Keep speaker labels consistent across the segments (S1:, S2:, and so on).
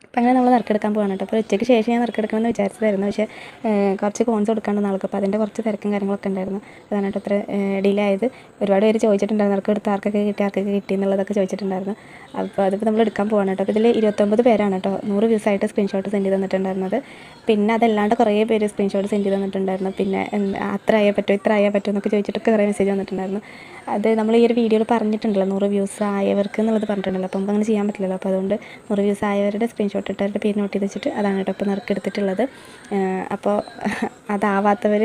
S1: അപ്പോൾ അങ്ങനെ നമ്മൾ നറുക്കെടുക്കാൻ പോകണം കേട്ടോ. അപ്പോൾ ഉച്ചയ്ക്ക് ശേഷം ഞാൻ നറുക്കെടുക്കണമെന്ന് വിചാരിച്ചതായിരുന്നു. പക്ഷേ കുറച്ച് കോൺസ് കൊടുക്കാണ്ട് നാൾക്ക്, അപ്പോൾ അതിൻ്റെ കുറച്ച് തിരക്കും കാര്യങ്ങളൊക്കെ ഉണ്ടായിരുന്നു. അതാണ് കേട്ടോ ഇത്ര ഡിലേ ആയത്. ഒരുപാട് പേര് ചോദിച്ചിട്ടുണ്ടായിരുന്നു നറുക്കെടുത്ത് ആർക്കൊക്കെ കിട്ടി എന്നുള്ളതൊക്കെ ചോദിച്ചിട്ടുണ്ടായിരുന്നു. അപ്പോൾ അതിപ്പോൾ നമ്മൾ എടുക്കാൻ പോകണം കേട്ടോ. അപ്പോൾ ഇതിൽ 29 പേരാണ് കേട്ടോ 100 വ്യൂസായിട്ട് സ്ക്രീൻഷോട്ട് സെൻഡ് ചെയ്ത് തന്നിട്ടുണ്ടായിരുന്നത്. പിന്നെ അതല്ലാണ്ട് കുറേ പേര് സ്ക്രീൻഷോട്ട് സെൻഡ് ചെയ്ത് തന്നിട്ടുണ്ടായിരുന്നു. പിന്നെ അത്ര ആയാൽ പറ്റുമോ ഇത്ര ആയാൽ പറ്റുമോ എന്നൊക്കെ ചോദിച്ചിട്ടൊക്കെ കുറേ മെസ്സേജ് വന്നിട്ടുണ്ടായിരുന്നു. അത് നമ്മൾ ഈ ഒരു വീഡിയോയിൽ പറഞ്ഞിട്ടുണ്ടല്ലോ 100 വ്യൂസ് ആയവർക്ക് എന്നുള്ളത് പറഞ്ഞിട്ടുണ്ടല്ലോ. അപ്പോൾ നമുക്ക് അങ്ങനെ ചെയ്യാൻ പറ്റില്ലല്ലോ. അപ്പോൾ അതുകൊണ്ട് 100 വ്യൂസ് ആയവരുടെ സ്ക്രീൻഷോട്ട് ഇട്ട് അവരുടെ പേര് നോട്ട് ചെയ്ത് വെച്ചിട്ട് അതാണ് കേട്ടോ ഇപ്പോൾ നറുക്കെടുത്തിട്ടുള്ളത്. അപ്പോൾ അതാവാത്തവർ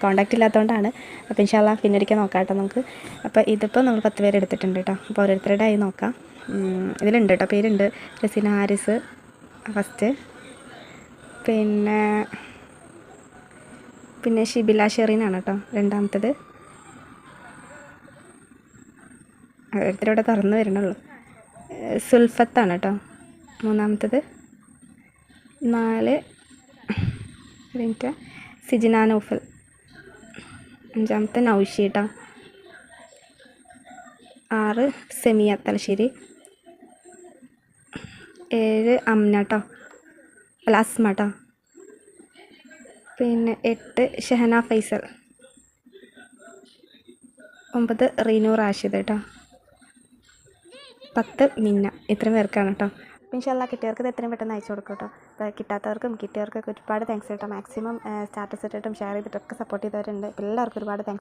S1: കോൺടാക്റ്റ് ഇല്ലാത്തതുകൊണ്ടാണ്. അപ്പോൾ ഇൻഷാ അല്ലാഹ് പിന്നെ ഒരിക്കൽ നോക്കാം കേട്ടോ നമുക്ക്. അപ്പോൾ ഇതിപ്പോൾ നമ്മൾ 10 പേര് എടുത്തിട്ടുണ്ട് കേട്ടോ. അപ്പോൾ ഓരോരുത്തരുടെ ആയി നോക്കാം. ഇതിലുണ്ട് കേട്ടോ പേരുണ്ട്. റസീന ഹാരിസ് ഫസ്റ്റ്, പിന്നെ ഷിബില ഷെറീനാണ് കേട്ടോ രണ്ടാമത്തത്. ഓരോരുത്തരോടെ തുറന്ന് വരണുള്ളൂ. സുൽഫത്താണ് കേട്ടോ മൂന്നാമത്തത്. 4 സിജിന നൗഫൽ. 5 നൗഷി കേട്ടോ. 6 സെമിയ തലശ്ശേരി. 7 അമ്ന കേട്ടോ, അല്ല അസ്മ കേട്ടോ. പിന്നെ 8 ഷഹന ഫൈസൽ. 9 റീനു റാഷിദ് കേട്ടോ. 10 മിന്ന. ഇത്രയും പേർക്കാണ് കേട്ടോ. അപ്പോൾ ഇൻഷാ അല്ലാഹ് കിട്ടിയവർക്ക് ഇത് എത്രയും പെട്ടെന്ന് അയച്ചു കൊടുക്കും കേട്ടോ. അപ്പോൾ കിട്ടാത്തവർക്കും കിട്ടിയവർക്കൊക്കെ ഒരുപാട് താങ്ക്സ് കേട്ടോ. മാക്സിമം സ്റ്റാറ്റസ് ഇട്ടിട്ടും ഷെയർ ചെയ്തിട്ടൊക്കെ സപ്പോർട്ട് ചെയ്തവരുണ്ട്. എല്ലാവർക്കും ഒരുപാട് താങ്ക്സ്.